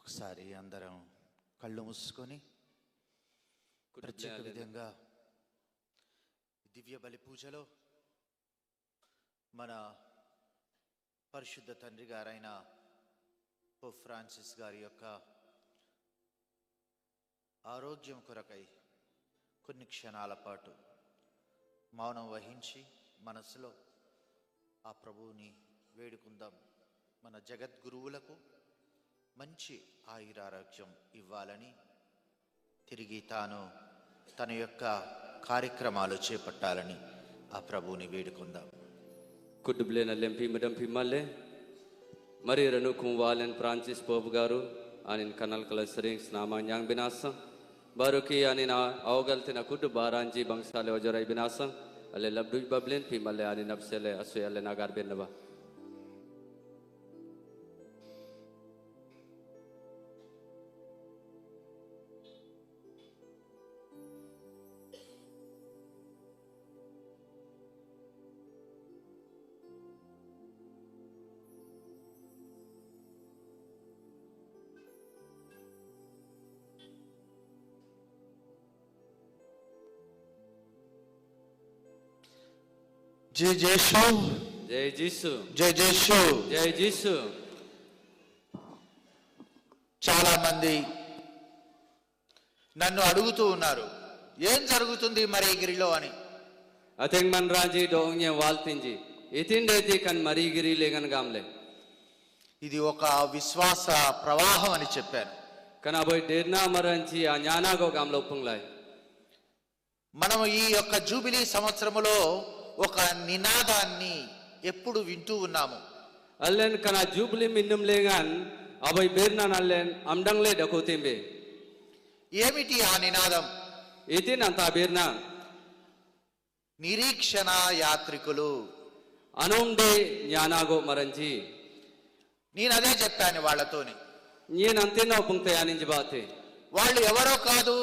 ఒకసారి అందరం కళ్ళు మూసుకొని ప్రత్యేక విధంగా దివ్య బలి పూజలో మన పరిశుద్ధ తండ్రి గారైన పోప్ ఫ్రాన్సిస్ గారి యొక్క ఆరోగ్యం కొరకై కొన్ని క్షణాల పాటు మౌనం వహించి మనసులో ఆ ప్రభువుని వేడుకుందాం. మన జగద్గురువులకు మంచి ఆయురారోగ్యం ఇవ్వాలని, తిరిగి తన యొక్క కార్యక్రమాలు చేపట్టాలని ఆ ప్రభువుని వేడుకుందాం. కుడ్డుబ్లేన లెంపి మడంపి మల్లె మరి రను కుంవాలెన్ ఫ్రాన్సిస్ పోప్ గారు ఆనిన్ కనల్ కలసరింగ్ స్నామాన్యాంగ్ బినాసం బారుకి ఆనిన్ అవగల్తిన కుడ్డు బారాంజీ బంగ్సాలే వజరై బినాసం అల్లె లబ్డుజ్ బబ్లెన్ పి మల్లె ఆనిన్ నబ్సెలే అసుయల్లె నాగార్ బెన్నబా. జై జేసు, జై జీసు, జై జేసు, జై జీసు. చాలా మంది నన్ను అడుగుతూ ఉన్నారు, ఏం జరుగుతుంది మరీగిరిలో అని. అతెంగ్ మన్ రాజీ డోంగ్య వాల్తింజి ఇతిండైతే కన్ మరీగిరి లేగన్ గామ్లే. ఇది ఒక విశ్వాస ప్రవాహం అని చెప్పాను. కనాబోయ్ డేర్నా మరంచి ఆ జ్ఞానాగో గామ్లో ఉప్పంగ్లాయ్. మనం ఈ యొక్క జూబిలీ సంవత్సరములో ఒక నినాదాన్ని ఎప్పుడు వింటూ ఉన్నాము. అల్లెన్ కనా జూబ్లీ మిన్నం లేగాన్ అబోయ్ బేర్నా నల్లెన్ అమ్డంగ్లే డకోతేంబే. ఏమిటి ఆ నినాదం? ఇతిన్ అంతా బేర్నా నిరీక్షణ యాత్రికులు. అనుండే జ్ఞానాగో మరంచి. నేను అదే చెప్పాను వాళ్ళతోని. నేను అంతేనా పుంక్తయానించి బాతే. వాళ్ళు ఎవరో కాదు,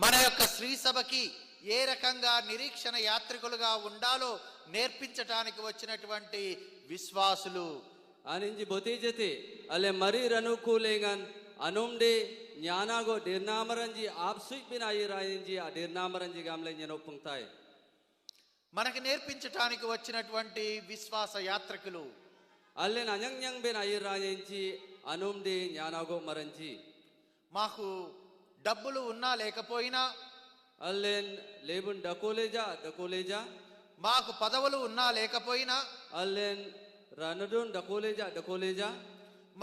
మన యొక్క శ్రీ సభకి ఏ రకంగా నిరీక్షణ యాత్రికులుగా ఉండాలో నేర్పించటానికి వచ్చినటువంటి విశ్వాసులు. ఆనించి బొతీజతే అల్లె మరీ రనుకూలేగాన్ అనుండే జ్ఞానాగో డేర్నామరంజి ఆప్సుక్ బిన్ అయి రాయించి ఆ డేర్నామరంజి గామ్లే నేను పుంక్తాయ్. మనకి నేర్పించటానికి వచ్చినటువంటి విశ్వాస యాత్రికులు. అల్లెన్ అజంగ్యంగ్ బిన్ అయి రాయించి అనుండే జ్ఞానాగో మరంచి. మాకు డబ్బులు ఉన్నా లేకపోయినా, అల్లెన్ లేబున్ డకోలేజా మాకు పదవులు ఉన్నా లేకపోయినా, అల్లెన్ రనడున్ డకోలేజా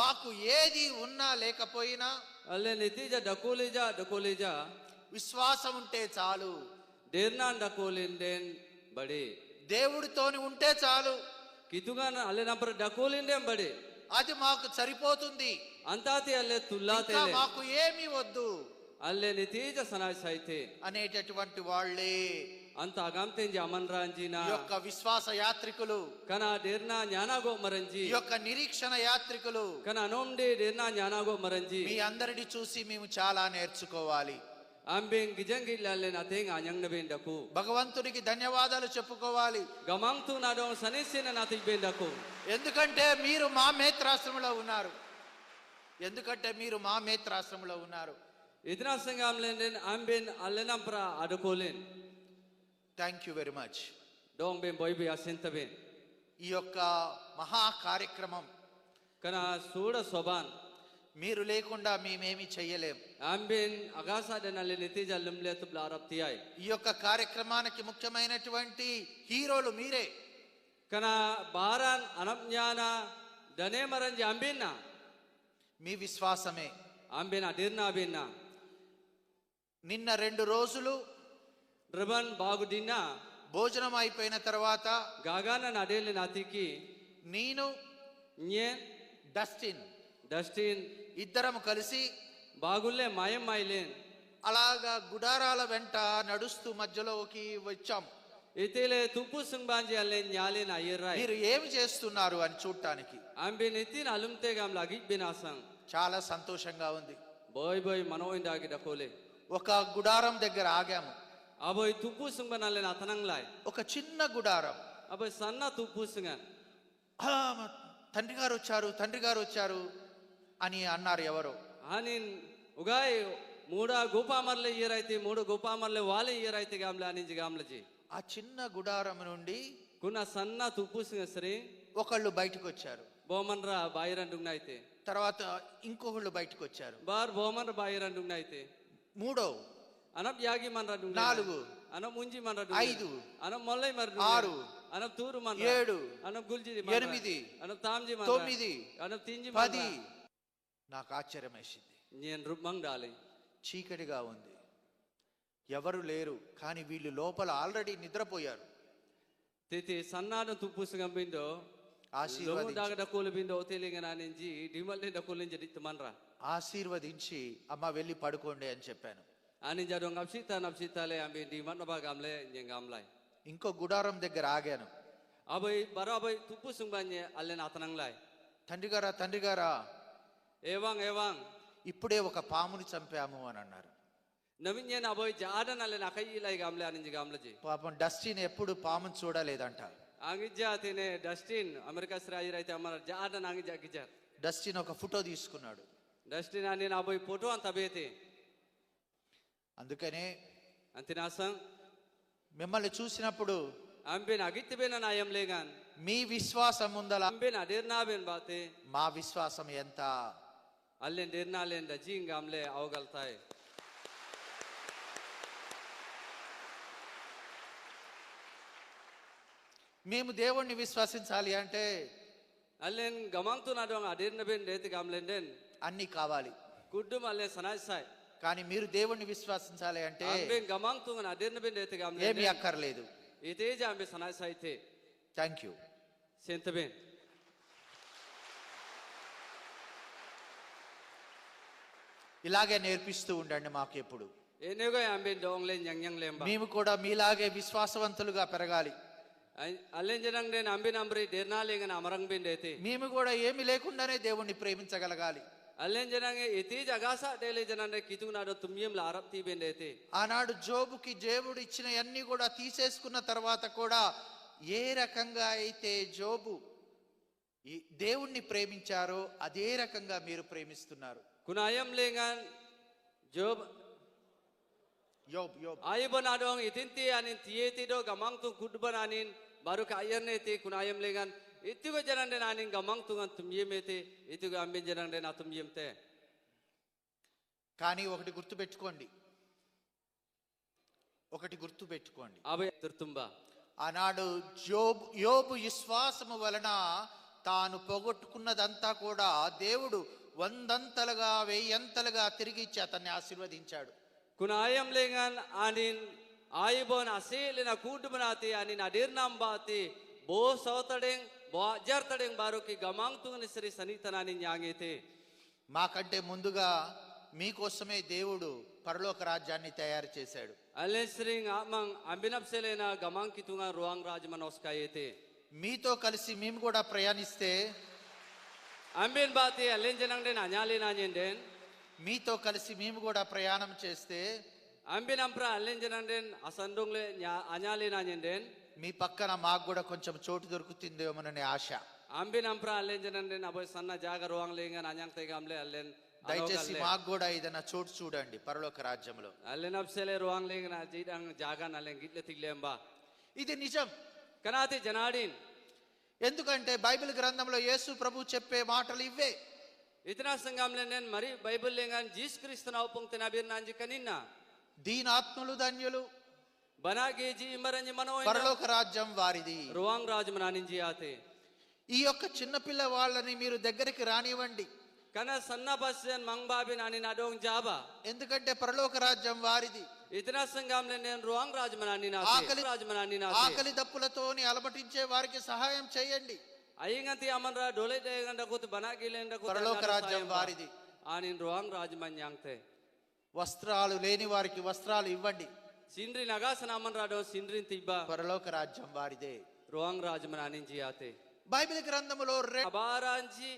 మాకు ఏది ఉన్నా లేకపోయినా, అల్లెన్ ఇతీజ డకోలేజా విశ్వాసం ఉంటే చాలు. డేర్నాన్ డకోలిండెన్ బడే. దేవుడితోని ఉంటే చాలు. కితుగాన్ అల్లెన్ అప్పుడు డకోలిండెన్ బడే. అది మాకు సరిపోతుంది. అంతాతి అల్లె తుల్లాతే మాకు ఏమీ వద్దు అల్లె నితీజ సనాయ్ సైతే అనేటటువంటి వాళ్ళే అంత అగంతేంజి అమన్ రాంజీనా ఈ యొక్క విశ్వాస యాత్రికులు. కనా డేర్నా జ్ఞానాగో మరంజి. ఈ యొక్క నిరీక్షణ యాత్రికులు. కనా అనోండే డేర్నా జ్ఞానాగో మరంజి. మీ అందరిని చూసి మేము చాలా నేర్చుకోవాలి. అంబెంగ్ గిజంగి అల్లెన్ అతేంగ్ అజంగ్ నబెండకు. భగవంతునికి ధన్యవాదాలు చెప్పుకోవాలి. గమంతు నాడో సనిసిన నాతిబెండకు. ఎందుకంటే మీరు మా మేత్రాశ్రమంలో ఉన్నారు. ఇతనా సంగంలెన్ అంబెన్ అల్లెనంప్రా అడుకోలెన్. Thank you very much. డోంగ్ బెన్ బోయ్ బి అసెంతబెన్. ఈ యొక్క మహా కార్యక్రమం కనా సూడ సోబాన్ మీరు లేకుండా మేమేమి చెయ్యలేం. అంబెన్ అగాసాడనల్లె నితీజ లుమ్లెతు బ్లారప్తియాయ్. ఈ యొక్క కార్యక్రమానికి ముఖ్యమైనటువంటి హీరోలు మీరే. కనా బారాన్ అనజ్ఞాన దనే మరంజి అంబెన్నా మీ విశ్వాసమే. అంబెనా డేర్నా బెన్నా. నిన్న 2 రోజులు డ్రబన్ బాగుడిన్నా భోజనం అయిపోయిన తర్వాత గాగాన నడేలి నాతికి నేను డస్టిన్ ఇద్దరం కలిసి బాగుల్లే మాయం మాయలేన్ అలాగా గుడారాల వెంట నడుస్తూ మధ్యలోకి వచ్చాం. ఇతేలే తుప్పు సుంబాంజి అల్లెన్ న్యాలేన్ అయ్యర్రాయ్. మీరు ఏమి చేస్తున్నారు అని చూడటానికి అంబెన్ ఇతిన్ అలుంతే గామ్ లాగి బినాసం. చాలా సంతోషంగా ఉంది. బోయ్ మనోయిందాగి డకోలే. ఒక గుడారం దగ్గర ఆగాము. అబోయ్ తుప్పు సుంబనల్లెన్ అతనంగ్లాయ్. ఒక చిన్న గుడారం. అబోయ్ సన్న తుప్పు సుంగన్. తండ్రి గారు వచ్చారు అని అన్నారు ఎవరో. आनीन उगाय मूडा गोपा मरले ये रहते मूडो गोपा मरले वाले ये रहते गामले आनींज गामले जी ఆ చిన్న గుడారం నుండి कुना सन्ना तुपुसिंग सरे ఒకళ్ళు బయటకు వచ్చారు. बोमनरा बायरन दुगनाइते తర్వాత ఇంకొకళ్ళు బయటకు వచ్చారు. बार बोमनरा बायरन दुगनाइते మూడో, अनब यागी मनरा दुगना నాలుగు, अनब मुंजी मनरा ఐదు, अनब मोल्ले मर ఆరు, अनब तूर मनरा ఏడు, अनब गुलजी ఎనిమిది, अनब तामजी मनरा తొమ్మిది, अनब तीनजी 10. నాకు ఆశ్చర్యం వేసింది. నేను రుబ్మంగ్ డాలి చీకటిగా ఉంది, ఎవరు లేరు. కానీ వీళ్ళు లోపల ఆల్రెడీ నిద్రపోయారు. తితి సన్నాను తుప్పుసుగం బిందో ఆశీర్వదించి దాగ డకోలు బిందో తెలియగనానించి డిమల్ని డకోలించి దిత్తమన్రా ఆశీర్వదించి అమ్మ వెళ్ళి పడుకోండి అని చెప్పాను. అని జడో నప్సితాలే అంబి డిమన్న బాగాంలే ఎంగాంలాయ్ ఇంకో గుడారం దగ్గర ఆగాను. అబై బరాబై తుప్పుసుంగంజే అల్లెన అతనంలాయ్ తండ్రి గారా ఏవాంగ్ ఇప్పుడే ఒక పాముని చంపాము అని అన్నారు. నవిన్యన్ అబోయ్ జాడన్ అల్లెన అకయ్యిలాయ్ గాంలే అనించి గాంలజీ పాపం డస్టిన్ ఎప్పుడు పాముని చూడలేదంట. ఆంగిజ్జా తినే డస్టిన్ అమెరికా శ్రాయి అయితే అమ్మ జాడన్ ఆంగిజ్జా గిజ్జార్ డస్టిన్ ఒక ఫోటో తీసుకున్నాడు. డస్టిన్ అని అబోయ్ ఫోటో అంత బేతే అందుకనే అంతినాసం మిమ్మల్ని చూసినప్పుడు అంబెన్ అగిత్తిబెన నాయం లేగాన్ మీ విశ్వాసం ముందల అంబెన్ అడేర్నాబెన్ బాతే మా విశ్వాసం ఎంత అల్లెన్ డెర్నాలెన్ డజీంగ్ ఆమ్లే అవగల్తాయ్ మేము దేవుణ్ణి విశ్వసించాలి అంటే అల్లెన్ గమంతునాడు అడేర్నబెన్ రేతి గామ్లెండెన్ అన్ని కావాలి. కుడ్డుం అల్లె సనాయిసాయ్ కానీ మీరు దేవుణ్ణి విశ్వసించాలి అంటే అంబెన్ గమంతున అడేర్నబెన్ రేతి ఏమీ గామ్లెండెన్ అక్కర్లేదు. ఇతేజ అంబె సనాయిసాయితే థ్యాంక్ యూ. సెంతబెన్ ఇలాగే నేర్పిస్తూ ఉండండి మాకు ఎప్పుడు. ఎనేగో అంబెన్ డోంగ్లెన్ యంగ్ లెంబా మేము కూడా మీలాగే విశ్వాసవంతులుగా పెరగాలి. అల్లెన్ జనంగ్ నేను అంబెన్ అంబ్రి డెర్నాలేగన్ అమరంగ్ బెన్ రేతి మేము కూడా ఏమి లేకుండానే దేవుణ్ణి ప్రేమించగలగాలి. అల్లెన్ జనంగే ఇతేజ అగాస డేలే జనండే కితునాడో తుమ్యం లారబ్ తీబెన్ రేతి ఆనాడు జోబుకి దేవుడు ఇచ్చిన అన్ని కూడా తీసేసుకున్న తర్వాత కూడా ఏ రకంగా అయితే జోబు ఈ దేవుణ్ణి ప్రేమించారో అదే రకంగా మీరు ప్రేమిస్తున్నారు. కునాయం లేగాన్ Job యోబ్ ayibonadong itinti anin tietido gamang tu kudban anin baru ka ayerne ti kunayam lengan itigo janande anin gamang tu ngan tumyemete itigo ambin janande na tumyemte కానీ ఒకటి గుర్తుపెట్టుకోండి abe turtumba ఆనాడు యోబు విశ్వాసము వలన తాను పోగొట్టుకున్నదంతా కూడా దేవుడు 100 1000 తిరిగి ఇచ్చి అతన్ని ఆశీర్వదించాడు. kunayam lengan anin ayibon aselena kudbanati anin adirnam bati bo sawtadeng bo ajartadeng baru ki gamang tu ngan sri sanitananin yangete మాకంటే ముందుగా మీకోసమే దేవుడు పరలోక రాజ్యాన్ని తయారు చేశాడు. allen sring amang ambinap selena gamang kitunga ruang rajman oskayete మీతో కలిసి మేము కూడా ప్రయాణిస్తే ambin bati allen janang den anyale nanyen మీతో కలిసి మేము కూడా ప్రయాణం చేస్తే ambin ampra allen janang den asandongle anyale nanyen మీ పక్కన మాకు కూడా కొంచెం చోటు దొరుకుతుందేమోననే ఆశ. ambin ampra allen janang den aboy sanna jaga ruang lengan anyang tegamle allen దయచేసి మాకు కూడా ఏదైనా చోటు చూడండి పరలోక రాజ్యంలో. allen apsele ruang lengan jidang jaga nalen gitle tiglemba ఇది నిజం. kanati janadin ఎందుకంటే బైబిల్ గ్రంథంలో యేసు ప్రభు చెప్పే మాటలు ఇవే. itna sangamle nen mari bible lengan jis kristna upong tenabir nanji kaninna దీనాత్ములు ధన్యులు banage ji imaranji mano పరలోక రాజ్యం వారిది. ruang rajmananinji ate ఈ యొక్క చిన్న పిల్ల వాళ్ళని మీరు దగ్గరికి రానివ్వండి. kana sanna basen mangbabin anin adong jaba ఎందుకంటే పరలోక రాజ్యం వారిది. itna sangamle nen ruang rajmananina ఆకలి దప్పులతోని అలమటించే వారికి సహాయం చేయండి. ayinganti amanra dole de ganda kut banagi lenda kut పరలోక రాజ్యం వారిది. anin ruang rajmanyangte వస్త్రాలు లేని వారికి వస్త్రాలు ఇవ్వండి. sindri nagasana amanra do sindrin tiba పరలోక రాజ్యం వారిదే. ruang rajmananinji ate బైబిల్ గ్రంథములో abaranji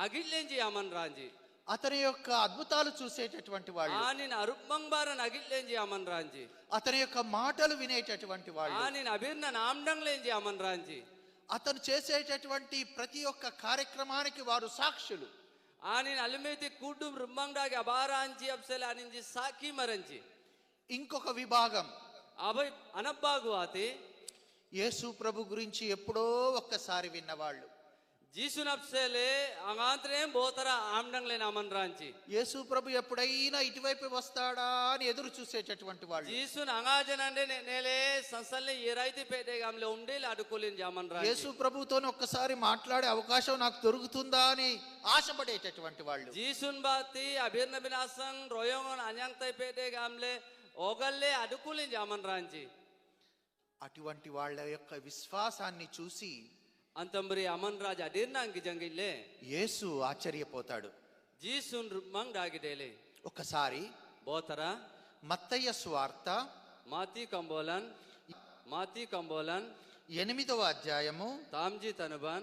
agillenji amanranji అతని యొక్క అద్భుతాలు చూసేటటువంటి వాళ్ళు, anin arubmangbaran agillenji amanranji అతని యొక్క మాటలు వినేటటువంటి వాళ్ళు, anin abirna namdanglenji amanranji అతను చేసేటటువంటి ప్రతి ఒక్క కార్యక్రమానికి వారు సాక్షులు. Anin alimeti kudum rumang dagi abaranji absel aninji saki maranji. ఇంకొక విభాగం Abai anabbagu ati యేసు ప్రభు గురించి ఎప్పుడో ఒక్కసారి విన్నవాళ్ళు. Jisun absele angantrem botara amdang le naman ranchi. యేసు ప్రభు ఎప్పుడైనా ఇటువైపు వస్తాడా అని ఎదురు చూసేటటువంటి వాళ్ళు. Jisun angajanande nele sansalle yeraiti pede gamle umdel adukulin jaman ranchi. యేసు ప్రభుతోని ఒక్కసారి మాట్లాడే అవకాశం నాకు దొరుకుతుందా అని ఆశపడేటటువంటి వాళ్ళు. Jisun bati abirna binasang royongon anyang tai pede gamle ogalle adukulin jaman ranchi. అటువంటి వాళ్ళ యొక్క విశ్వాసాన్ని చూసి Antambri aman raja adirna angijangile. యేసు ఆశ్చర్యపోతాడు. Jisun rumang dagi dele. ఒక్కసారి Botara మత్తయి సువార్త Mati Kambolan 8వ అధ్యాయము Tamji Tanuban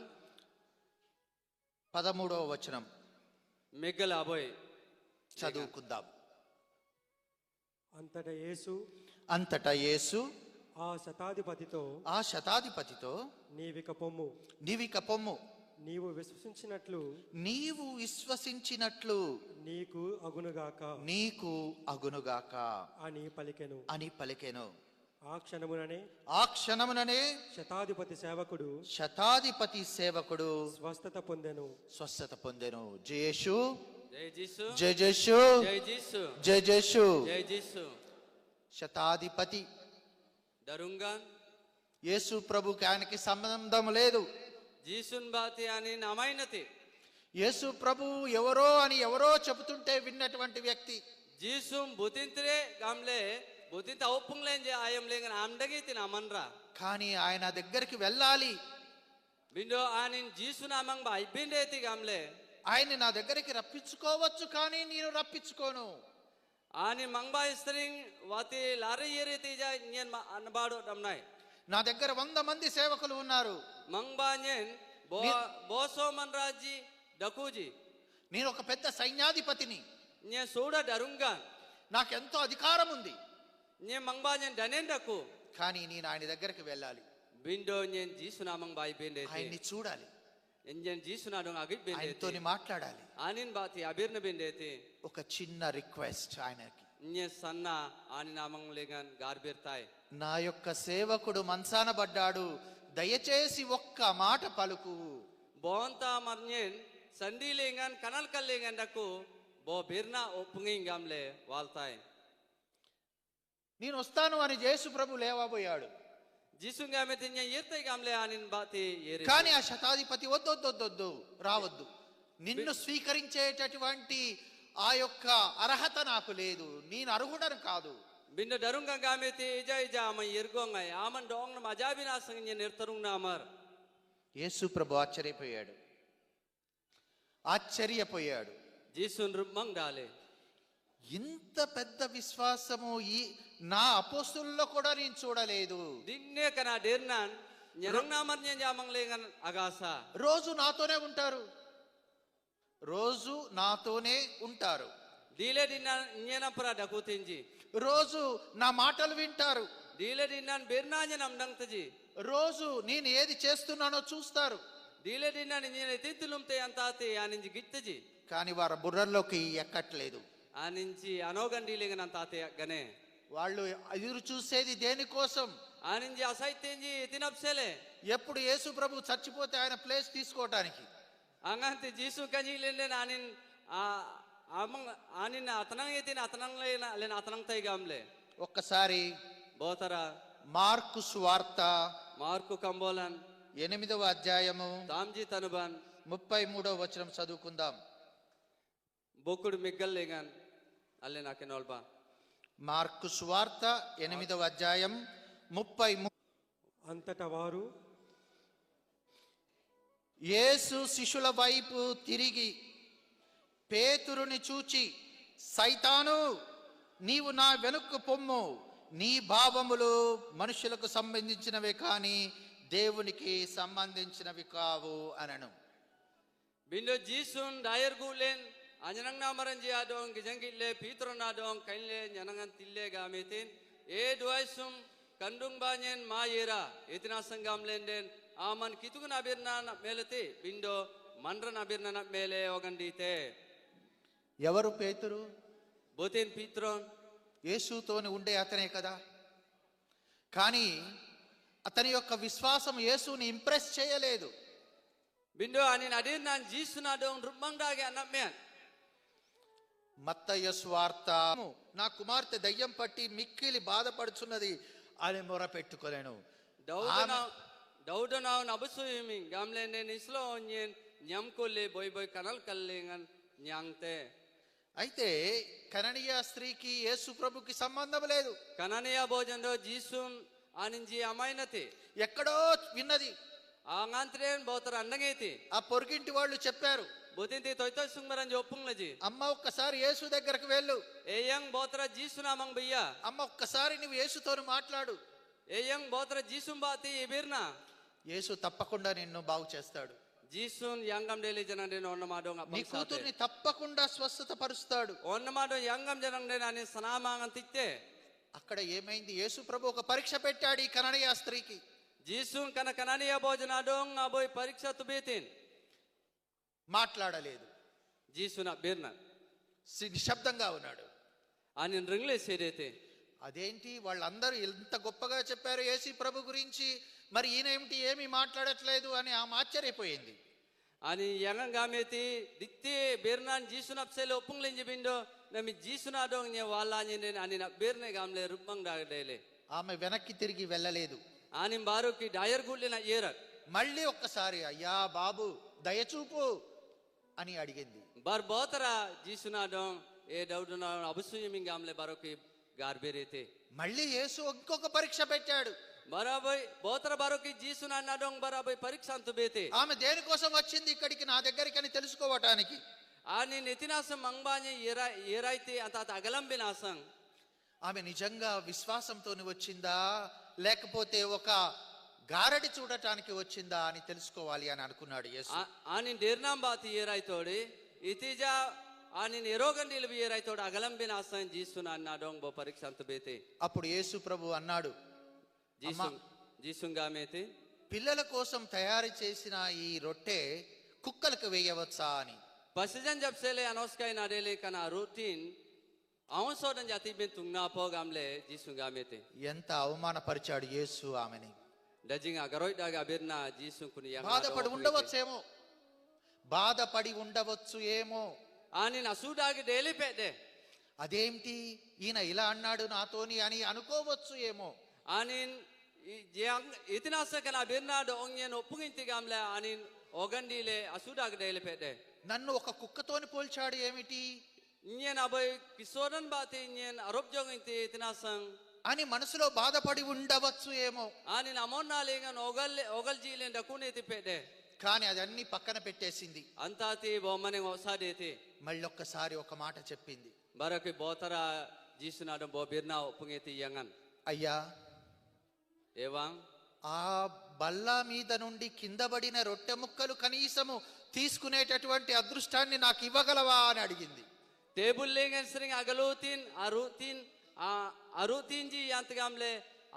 13వ వచనం Megal Aboy. చదువుకుందాం. అంతటా యేసు ఆ శతాధిపతితో నీవిక పొమ్ము, నీవిక పొమ్ము, నీవు విశ్వసించినట్లు నీవు విశ్వసించినట్లు నీకు అగునుగాక అని పలికెను. ఆ క్షణముననే శతాధిపతి సేవకుడు స్వస్థత పొందెను. జయేషు Jai Jisu. జయ జయేషు Jai Jisu. జయ జయేషు. Jai Jisu. శతాధిపతి Darungan. యేసు ప్రభుకి ఆయనకి సంబంధం లేదు. Jisun bati ani namainati. యేసు ప్రభు ఎవరో చెబుతుంటే విన్నటువంటి వ్యక్తి. Jisum butintre gamle butinta opunglenje ayam lengan amdagi tin amanra. కానీ ఆయన దగ్గరికి వెళ్ళాలి, Bindo anin Jisun amang ba ibindeti gamle. ఆయన నా దగ్గరికి రప్పించుకోవచ్చు, కానీ నేను రప్పించుకోను. Ani mangba string wati lari yeri tija nyen anbado damnai. నా దగ్గర 100 మంది సేవకులు ఉన్నారు. Mangba nyen boso manraji dakuji. నేను ఒక పెద్ద సైన్యాధిపతిని, Nyen soda darungan. నాకెంతో అధికారం ఉంది, Nyen mangba nyen danen daku. కానీ నేను ఆయన దగ్గరికి వెళ్ళాలి, Bindo nyen Jisun amang ba ibindeti. ఆయన్ని చూడాలి, Nyen Jisun adong agit ఆయనతోని bindeti. మాట్లాడాలి. Anin bati abirna bindeti. ఒక చిన్న రిక్వెస్ట్ ఆయనకి, Nyen sanna anin amang lengan garbirtai. నా యొక్క సేవకుడు మంచాన పడ్డాడు, దయచేసి ఒక్క మాట పలుకు. Bonta marnyen sandi lengan kanal kal lengan daku bo birna opunging gamle waltai. నేను వస్తాను అని యేసు ప్రభు లేవబోయాడు. Jisun gametinya yirtai gamle anin bati yeri. కానీ ఆ శతాధిపతి వద్దు రావద్దు, నిన్ను స్వీకరించేటటువంటి ఆ యొక్క అర్హత నాకు లేదు, నేను అర్హుడను కాదు. Binda darunga gameti ija ama yirgonga aman dong na majabina sangnya nirtarung na amar. యేసు ప్రభు ఆశ్చర్యపోయాడు. Jisun rumang dale. ఇంత పెద్ద విశ్వాసము నా అపోస్తుల్లో కూడా నేను చూడలేదు. Dinne kana dernan nyerang namarnya jamang lengan agasa. రోజు నాతోనే ఉంటారు, Dile dinnan nyena pra dakutinji. రోజు నా మాటలు వింటారు, Dile dinnan birna nyenam dang taji. రోజు నేను ఏది చేస్తున్నానో చూస్తారు. Dile dinnan nyena titulum te antati aninji gittaji. కానీ వారి బుర్రల్లోకి ఎక్కట్లేదు. Aninji anogan dilengan antati gane. వాళ్ళు ఎదురు చూసేది దేనికోసం? Aninji asaitenji tinapsele. ఎప్పుడు యేసు ప్రభు చచ్చిపోతే ఆయన ప్లేస్ తీసుకోవటానికి. Anganti Jisu kanji lenden anin amang anin atanang itin atanang len atanang tai gamle. ఒక్కసారి Botara మార్కు సువార్త Marku Kambolan 8వ అధ్యాయము Tamji Tanuban 33వ వచనం చదువుకుందాం. Bokud Miggal lengan alle nakenolba. Mark సువార్త 8వ అధ్యాయం 33. అంతటా వారు యేసు శిష్యుల వైపు తిరిగి పేతురుని చూచి, సైతాను, నీవు నా వెనుక్కు పొమ్ము, నీ భావములు మనుషులకు సంబంధించినవే కానీ దేవునికి సంబంధించినవి కావు అనను. Bindo Jisun dayer gulen anjanang namaranji adong gijangille pitron adong kainle nyanangan tille gametin e duaisum kandung banyen mayera itina sangam lenden aman kitugun abirna melete bindo Mandra na birna na mele ogandite. ఎవరు పేతురు? Botin Pitron. యేసుతోని ఉండే అతనే కదా. కానీ అతని యొక్క విశ్వాసం యేసుని ఇంప్రెస్ చేయలేదు. Bindo anin adirnan Jesus na dong rumang dage anak men. మత్తయి సువార్త, నా కుమార్తె దయ్యం పట్టి మిక్కిలి బాధపడుచున్నది అని మొరపెట్టుకొనెను. Dauda na nabusu yiming gamle ne nislo onyen nyamkolle boy boy kanal kallengan nyangte. అయితే కననీయ స్త్రీకి యేసు ప్రభుకి సంబంధం లేదు. Kananiya bojando Jesus aninji amainate. ఎక్కడో విన్నది. Angantren botar andangeti. ఆ పొరుగింటి వాళ్ళు చెప్పారు, Botinti toy sungmaran jopung laji. అమ్మ ఒక్కసారి యేసు దగ్గరకు వెళ్ళు, Eyang botra Jesus na mang biya. అమ్మ ఒక్కసారి నువ్వు యేసుతోని మాట్లాడు, Eyang botra Jesus bati ibirna. యేసు తప్పకుండా నిన్ను బాగు చేస్తాడు, Jesus yangam deli janang den onnamado నీ ngapang కూతుర్ని sate. తప్పకుండా స్వస్థత పరుస్తాడు. Onnamado yangam janang den ani sanamangan titte. అక్కడ ఏమైంది? యేసు ప్రభు ఒక పరీక్ష పెట్టాడు ఈ కననీయ స్త్రీకి. Jesus kana kananiya bojanadong aboy pariksha tubitin. మాట్లాడలేదు, Jesus na birna. నిశ్శబ్దంగా ఉన్నాడు. Anin ringle sedete. అదేంటి, వాళ్ళందరూ ఎంత గొప్పగా చెప్పారు యేసు ప్రభు గురించి, మరి ఈయన ఏమిటి ఏమీ మాట్లాడట్లేదు అని ఆమె ఆశ్చర్యపోయింది. Ani yangang gameti dikti birnan Jesus na psele opung lenje bindo nami Jesus na dong nya wala nya ani na birne gamle rupang dagdele. ఆమె వెనక్కి తిరిగి వెళ్ళలేదు. Anin baruki dayar gulle na yerak. మళ్ళీ ఒక్కసారి అయ్యా బాబు దయచూపు అని అడిగింది. Bar botara Jesus na dong e daudu na abusu yiming gamle baruki garberete. మళ్ళీ యేసు ఇంకొక పరీక్ష పెట్టాడు. Baraboy botara baruki Jesus na nadong baraboy parikshan tubete. ఆమె దేనికోసం వచ్చింది ఇక్కడికి, నా దగ్గరికి అని తెలుసుకోవటానికి. Anin itinasam mangbanye yeraite anta agalam binasang. ఆమె నిజంగా విశ్వాసంతోని వచ్చిందా లేకపోతే ఒక గారడి చూడటానికి వచ్చిందా అని తెలుసుకోవాలి అని అనుకున్నాడు యేసు. Anin dirnam bati yeraitode itija anin erogan dilbi yeraitode agalam binasang Jesus na nadong bo parikshan tubete. అప్పుడు యేసు ప్రభు అన్నాడు, Jesus gamete. పిల్లల కోసం తయారు చేసిన ఈ రొట్టె కుక్కలకు వేయవచ్చా అని. Pasijan jab sele anoskai na dele kana routine aunsodan jati ben tungna po gamle Jesus gamete. ఎంత అవమానపరిచాడు యేసు ఆమెని. Dajing agaroy daga birna Jesus kuni yang బాధపడి ఉండవచ్చేమో, బాధపడి ఉండవచ్చు ఏమో. anin asudagi dele pede. అదేంటి ఈయన ఇలా అన్నాడు నాతోని అని అనుకోవచ్చు ఏమో. Anin yang itinasa kana birna do ongyen opunginti gamle anin ogandile asudagi dele pede. నన్ను ఒక కుక్కతోని పోల్చాడు ఏమిటి Nyen aboy kisodan bati nyen arop jong inti itinasang అని మనసులో బాధపడి ఉండవచ్చు ఏమో. anin amonna lengan ogal jilen dakune ti pede. కానీ అదన్నీ పక్కన పెట్టేసింది. Antati bomane osadete. మళ్ళొక్కసారి ఒక మాట చెప్పింది, Baraki botara Jesus na do birna opungeti yangan. అయ్యా Ewang ఆ బల్ల మీద నుండి కింద పడిన రొట్టె ముక్కలు కనీసము తీసుకునేటటువంటి అదృష్టాన్ని నాకు ఇవ్వగలవా అని అడిగింది. table lengan sering agalutin arutin ji yantagamle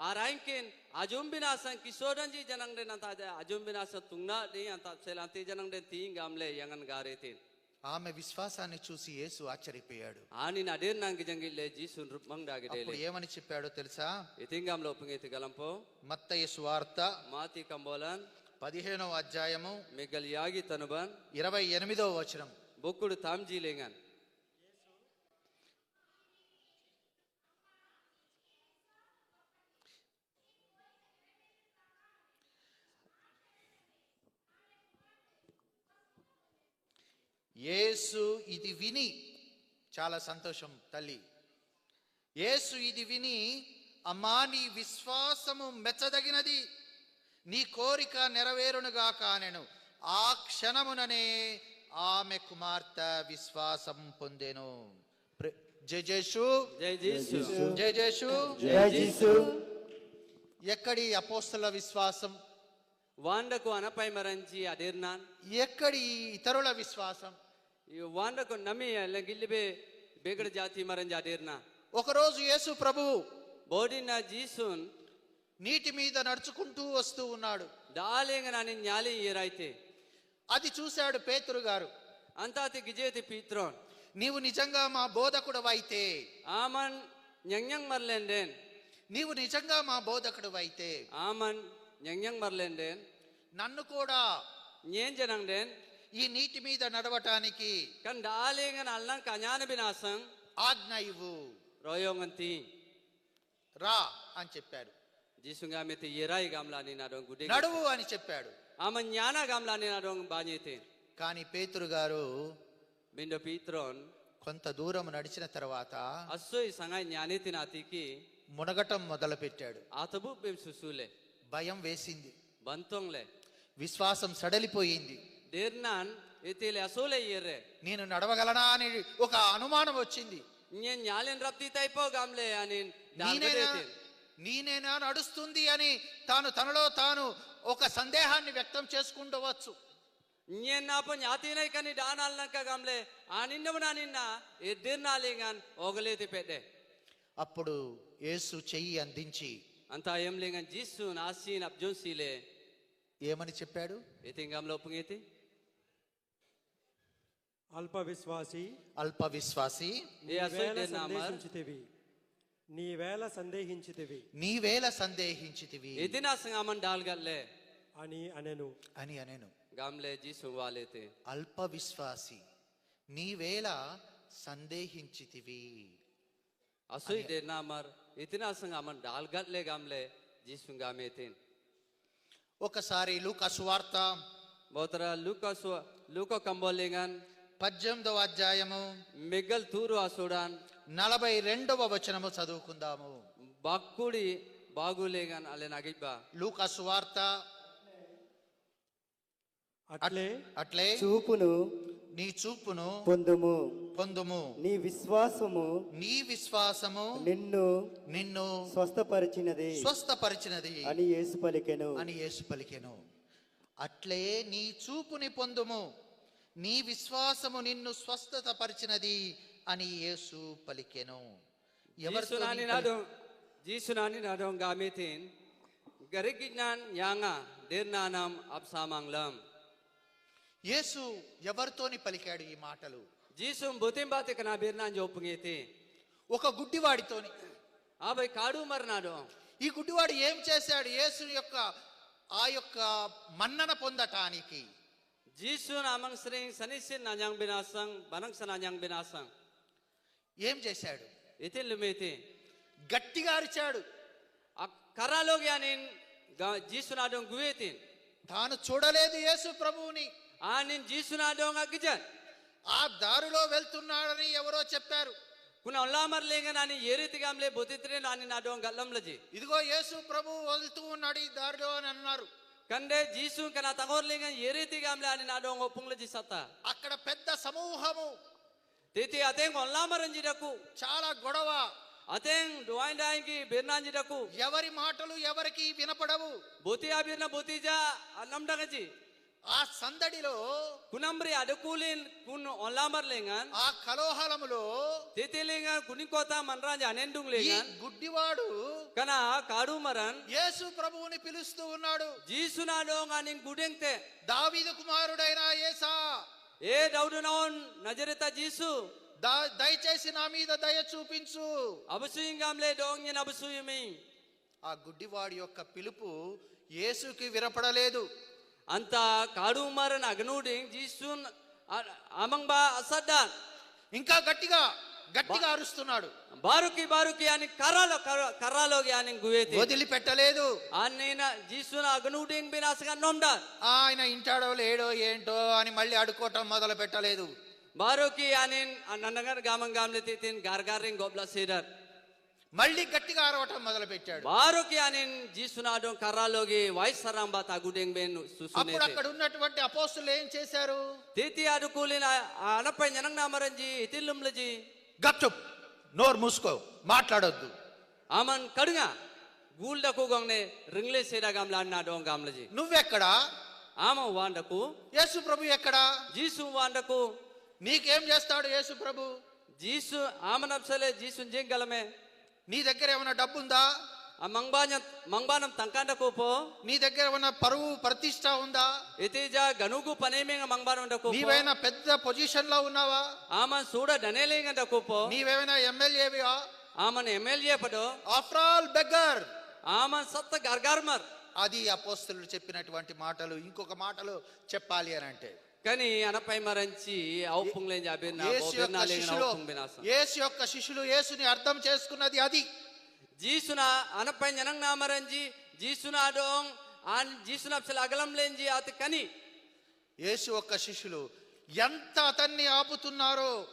arainkin ajumbinasan kisodan ji janang den anta ajumbinasa tungna de anta selanti janang den tingamle yangan garetin. ఆమె విశ్వాసాన్ని చూసి యేసు ఆశ్చర్యపోయాడు. Anin adir nang gijangille Jesus rupmang అప్పుడు dagedele. ఏమని చెప్పాడో తెలుసా? Itingamlo opungeti galampo మత్తయి సువార్త mati kambolan 15వ అధ్యాయము megal yagi tanuban 28వ వచనం. bokudu tamji lengan. యేసు ఇది విని, చాలా సంతోషం తల్లి, యేసు ఇది విని, అమ్మా నీ విశ్వాసము మెచ్చదగినది, నీ కోరిక నెరవేరునుగాక అనెను. ఆ క్షణముననే ఆమె కుమార్తె విశ్వాసం పొందెను. జై జేసు, Jai Jesus. జై జేసు. జై జీసు. ఎక్కడి అపోస్తల విశ్వాసం, Wandaku anapai maranji adirnan. ఎక్కడి ఇతరుల విశ్వాసం? Wandaku nami lagilbe begad jati maranji adirna. ఒకరోజు యేసు ప్రభువు Bodina Jesus నీటి మీద నడుచుకుంటూ వస్తూ ఉన్నాడు. dalengan anin nyali yeraite. అది చూశాడు పేతురు గారు. Antati gijeti Petron. నీవు నిజంగా మా బోధకుడు అయితే, Aman nyang marlenden. నీవు నిజంగా మా బోధకుడు అయితే Aman nyang marlenden. నన్ను కూడా Nyen janang den. ఈ నీటి మీద నడవటానికి Kan dalingan allang kanyana binasang. ఆజ్ఞ ఇవ్వు, Royonganti. రా అని చెప్పాడు. Jisunga meti yerai gamlani nadong gudeg. నడువు అని చెప్పాడు. Aman nyana gamlani nadong banyete. కానీ పేతురు గారు Bindo Petron. కొంత దూరం నడిచిన తర్వాత Asoi sangai nyani tinatiki. మునగటం మొదలు పెట్టాడు. Atabu bim susule. భయం వేసింది, Bantongle. విశ్వాసం సడలిపోయింది. Dernan etile asole yere. నేను నడవగలనా అని ఒక అనుమానం వచ్చింది. Nyen nyalen rapti taipo gamle anin నేనేనా dalgadetin. నేనేనా నడుస్తుంది అని తనలో తాను ఒక సందేహాన్ని వ్యక్తం చేసుకుంటవచ్చు. Nyen napa nyati nai kani danal nangka gamle aninna aninna edirnalingan ogaleti pede. అప్పుడు యేసు చెయ్యి అందించి Anta yemlingan jisun asin abjun sile. ఏమని చెప్పాడు? Eting gamlo pungeti. అల్ప విశ్వాసి, అల్ప విశ్వాసి, E asoi నీవేళ denamar. సందేహించితివి, నీవేళ సందేహించితివి నీవేళ సందేహించితివి Etina sangaman dalgalle. అని అనెను. అని అనెను. Gamle jisun walete. అల్ప విశ్వాసి, నీవేళ సందేహించితివి. Asoi denamar. Etina sangaman dalgalle gamle jisun gametin. ఒకసారి లూకా సువార్త Botra Luka kambolingan 18వ అధ్యాయము Megal turu asudan 42వ వచనము చదువుకుందాము. Bakudi bagulingan alenagiba. లూకా సువార్త అట్లే చూపును నీ చూపును పొందుము, పొందుము, నీ విశ్వాసము నీ విశ్వాసము నిన్ను స్వస్థపరిచినది స్వస్థపరిచినది అని యేసు పలికెను. అని యేసు పలికెను. అట్లే నీ చూపుని పొందుము, నీ విశ్వాసము నిన్ను స్వస్థతపరిచినది అని యేసు పలికెను. ఎవరితో Jisunani nadong gamitin garignan yanga dirnanam absamanglam. యేసు ఎవరితోని పలికాడు ఈ మాటలు? Jisum butim bate kana birnan jopungiti. ఒక గుడ్డివాడితోని. Abai kadu marnado. ఈ గుడ్డివాడు ఏం చేశాడు యేసు యొక్క ఆ యొక్క మన్నన పొందటానికి? Jisun amang sering sanisin nanyang binasang banang sananyang binasang. ఏం చేశాడు? Itin lumiti. గట్టిగా అరిచాడు. Karalog yanin jisunadong guwitin. తాను చూడలేదు యేసు ప్రభువుని. Anin jisunadong agijan. ఆ దారిలో వెళ్తున్నాడని ఎవరో చెప్పారు. Kuna ulamar lengan ani yeriti gamle botitrin ani nadong galamlaji. ఇదిగో యేసు ప్రభువు వెళ్తూ ఉన్నాడు ఈ దారిలో అని అన్నారు. Kande jisun kana tangor lengan yeriti gamle ani nadong opunglaji sata. అక్కడ పెద్ద సమూహము, Titi ateng ulamar anjidaku. చాలా గొడవ. Ateng duain daingi birnanjidaku. ఎవరి మాటలు ఎవరికి వినపడవు. Boti abirna botija anamdagaji. ఆ సందడిలో, Kunamri adukulin kun ulamar lengan. ఆ కలోహలములో Titi lengan kunikota manranja anendung ఈ lengan. గుడ్డివాడు Kana kadu maran. యేసు ప్రభువుని పిలుస్తూ ఉన్నాడు. Jisunadong aning gudengte. దావీదు కుమారుడైన యేసా, E daudunaon najarita jisu. దయచేసి నా మీద దయ చూపించు. Abusuying gamle dong yen abusuyumi. ఆ గుడ్డివాడి యొక్క పిలుపు యేసుకి వినపడలేదు. Anta kadu maran agnuding jisun amang ba asadan. ఇంకా గట్టిగా అరుస్తున్నాడు. Baruki ani karalo ani guweti. వదిలిపెట్టలేదు. Anina jisun agnuding binasagan nomdan. ఆయన ఇంటాడో లేడో ఏంటో అని మళ్ళీ అడుకోవటం మొదలు పెట్టలేదు. Baruki anin nandangar gamang gamle titin gargaring gobla sidar. మళ్ళీ గట్టిగా అరవటం మొదలు పెట్టాడు. Baruki anin jisun adong karalogi waisarang bat aguding ben అప్పుడు susunete. అక్కడ ఉన్నటువంటి అపోస్తులు ఏం చేశారు? Titi adukulin anapay nyanang namaranji itilumlaji. గప్చుప్, నోరు మూసుకో, మాట్లాడొద్దు. Aman kadunga gulda ko gongne ringle seda gamla na dong gamlaji. నువ్వెక్కడా? Ama wandaku యేసు ప్రభు ఎక్కడా? jisu wandaku నీకేం చేస్తాడు యేసు ప్రభు? jisu amanapsale jisun jenggalame. నీ దగ్గర ఏమైనా డబ్బుందా? mangbanam tangkanda ko po. నీ దగ్గర ఉన్న పరువు ప్రతిష్ట ఉందా? Itija ganugu paneming mangbanam da ko po. నీవేమైనా పెద్ద పొజిషన్ లో ఉన్నావా? Aman suda daneling da ko po. నీవేమైనా ఎమ్మెల్యేవివా? Aman MLA pado. After all beggar. Aman satta gargarmar. అది అపోస్తలుడు చెప్పినటువంటి మాటలు. ఇంకొక మాటలు చెప్పాలి అని అంటే Kani anapay maranchi aupung len jabe na యేసు bobir యొక్క na len శిష్యులు aupung binasa. యేసు యొక్క శిష్యులు యేసుని అర్థం చేసుకున్నది అది. Jisuna anapay nyanang na maranji jisuna dong an jisuna psal agalam lenji at kani. యేసు యొక్క శిష్యులు ఎంత అతన్ని ఆపుతున్నారో.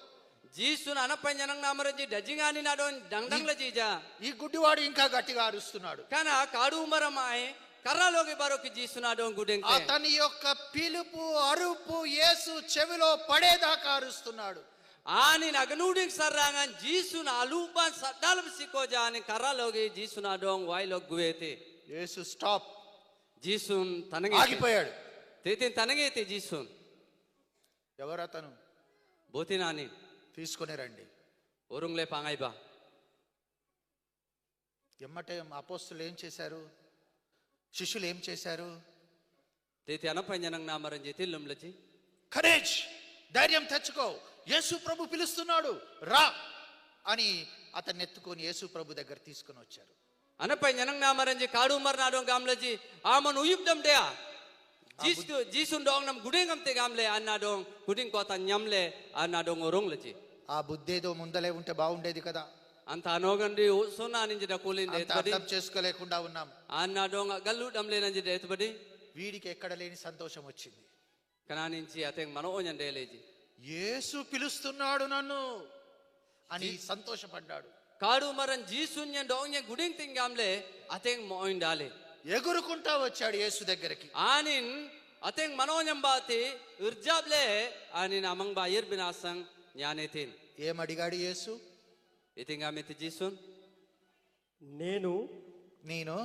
Jisuna anapay nyanang na maranji dajingani na don dangdang la jija. ఈ గుడ్డివాడు ఇంకా గట్టిగా అరుస్తున్నాడు. Kana kadu maramai karalogi baroki jisuna dong gudengke. అతని యొక్క పిలుపు అరుపు యేసు చెవిలో పడేదాకా అరుస్తున్నాడు. Ani naganuding sarangan jisuna aluban sadalab sikoja ani karalogi jisuna dong wailog guete. యేసు స్టాప్ Jisun tanangi. ఆగిపోయాడు. Titin tanangete jisun. ఎవరు అతను? Botinani. తీసుకొని రండి. Urungle pangay ba? ఎమ్మటే అపోస్తలులు ఏం చేశారు? శిష్యులు ఏం చేశారు? Titi anapay nyanang na maranji tilumlaji. Courage, ధైర్యం తెచ్చుకో, యేసు ప్రభు పిలుస్తున్నాడు రా అని అతన్ని ఎత్తుకొని యేసు ప్రభు దగ్గర తీసుకొని వచ్చారు. Anapay nyanang na maranji kadu marna dong gamlaji. Aman uyubdam dea. Jisun dong nam gudengam te gamle anna dong guding kota nyamle anna dong urung laji. ఆ బుద్ధేదో ముందలే ఉంటే బాగుండేది కదా. Anta anogandi sona ninja da kulin de అంత etbadi. అర్థం చేసుకోలేకుండా ఉన్నాం. Anna dong gallu damle ninja de etbadi. వీడికి ఎక్కడ లేని సంతోషం వచ్చింది. Kana ninchi ateng mano onyan de leji. యేసు పిలుస్తున్నాడు నన్ను అని సంతోషపడ్డాడు. Kadu maran jisun nyan dong nyan guding ting gamle ateng moin dale. ఎగురుకుంటా వచ్చాడు యేసు దగ్గరికి. Anin ateng mano nyam bati urjable anin amang bayir binasang nyanetin. ఏమడిగాడు యేసు? Iting gamit jisun. నేను నేను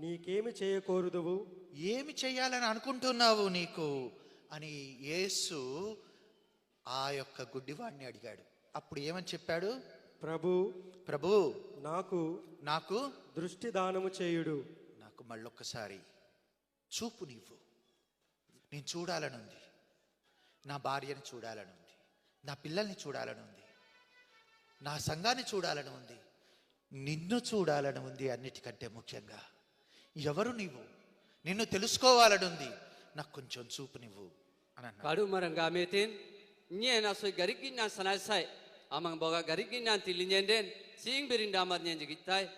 నీకేమి చేయకూడదువు? ఏమి చెయ్యాలని అనుకుంటున్నావు నీకు అని యేసు ఆ యొక్క గుడ్డివాడిని అడిగాడు. అప్పుడు ఏమని చెప్పాడు? ప్రభు, ప్రభు నాకు దృష్టి దానము చేయుడు. నాకు మళ్ళొక్కసారి చూపు నీవు. నేను చూడాలనుంది, నా భార్యని చూడాలనుంది, నా పిల్లల్ని చూడాలనుంది, నా సంఘాన్ని చూడాలని ఉంది, నిన్ను చూడాలని ఉంది. అన్నిటికంటే ముఖ్యంగా ఎవరు నీవు, నిన్ను తెలుసుకోవాలని ఉంది, నాకు కొంచెం చూపు నీవు అని అన్నాడు. Kadu marang gamitin nyen asoy garigin na sanasay amang boga garigin na tilinyen den sing birinda mar nyen jigitay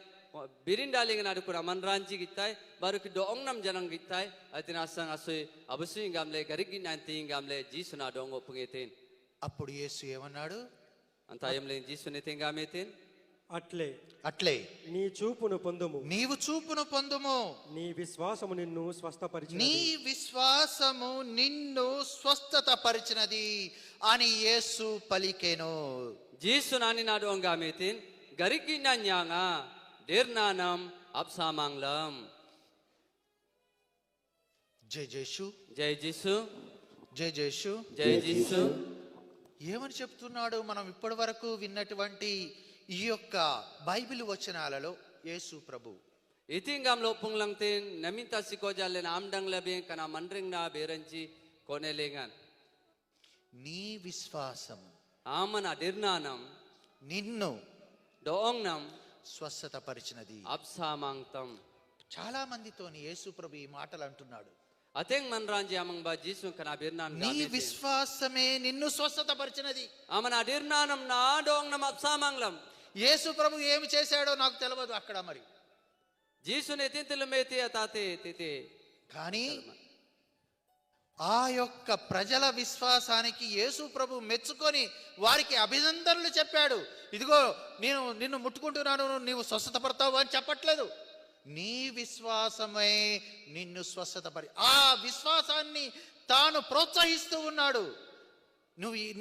birinda lingan adu kura manranji gitay baru ki doong nam janang gitay atinasang asoy abusuy gamle garigin na ting gamle jisuna dongo pungitin. అప్పుడు యేసు ఏమన్నాడు? Antayam len jisune ting gamitin. అట్లే నీ చూపును పొందుము. నీవు చూపును పొందుము. నీ విశ్వాసము నిన్ను నీ స్వస్థపరిచినది. విశ్వాసము నిన్ను స్వస్థత పరిచినది అని యేసు పలికెను. Jisunani na doong gamitin garigin na nyanga dirnanam apsamanglam. జై జేషు, Jai Jisu. జై జేషు. Jai Jisu. ఏమని చెప్తున్నాడు? మనం ఇప్పటి వరకు విన్నటువంటి ఈ యొక్క బైబిల్ వచనాలలో యేసు ప్రభు Itingam lopung lang tin naminta si ko jalen amdang labing kana manring na beranji konelingan. నీ విశ్వాసము Aman adirnanam నిన్ను doong nam స్వస్థత పరిచినది. apsamangtam. చాలా మందితోని యేసు ప్రభు ఈ మాటలు అంటున్నాడు. Ateng manranji amang ba Jisu kana birnan నీ gamitin. విశ్వాసమే నిన్ను స్వస్థత పరిచినది. Aman adirnanam na doong nam apsamanglam. యేసు ప్రభు ఏమి చేశాడో నాకు తెలియదు అక్కడ మరి. Jisu ne tintilumeti atate titi. కానీ ఆ యొక్క ప్రజల విశ్వాసానికి యేసు ప్రభు మెచ్చుకొని వారికి అభినందనలు చెప్పాడు. ఇదిగో నేను నిన్ను ముట్టుకుంటున్నాను, నీవు స్వస్థత పడతావు అని చెప్పట్లేదు. నీ విశ్వాసమే నిన్ను స్వస్థతపరి. ఆ విశ్వాసాన్ని తాను ప్రోత్సహిస్తూ ఉన్నాడు.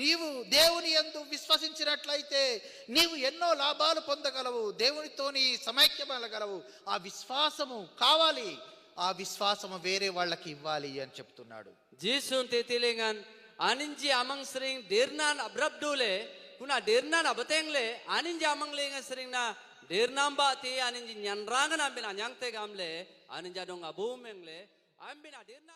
నీవు దేవుని యందు విశ్వసించినట్లయితే నీవు ఎన్నో లాభాలు పొందగలవు, దేవునితోని సమైక్యమగలవు. ఆ విశ్వాసము కావాలి, ఆ విశ్వాసము వేరే వాళ్ళకి ఇవ్వాలి అని చెప్తున్నాడు. Jisu titilingan aninji amang sering dirnan abrabdule kuna dirnan abatengle aninji amang lingan sering na dirnamba ti anin nyanrangan ambina nyangte gamle anin jadong abumeng le ambina dirna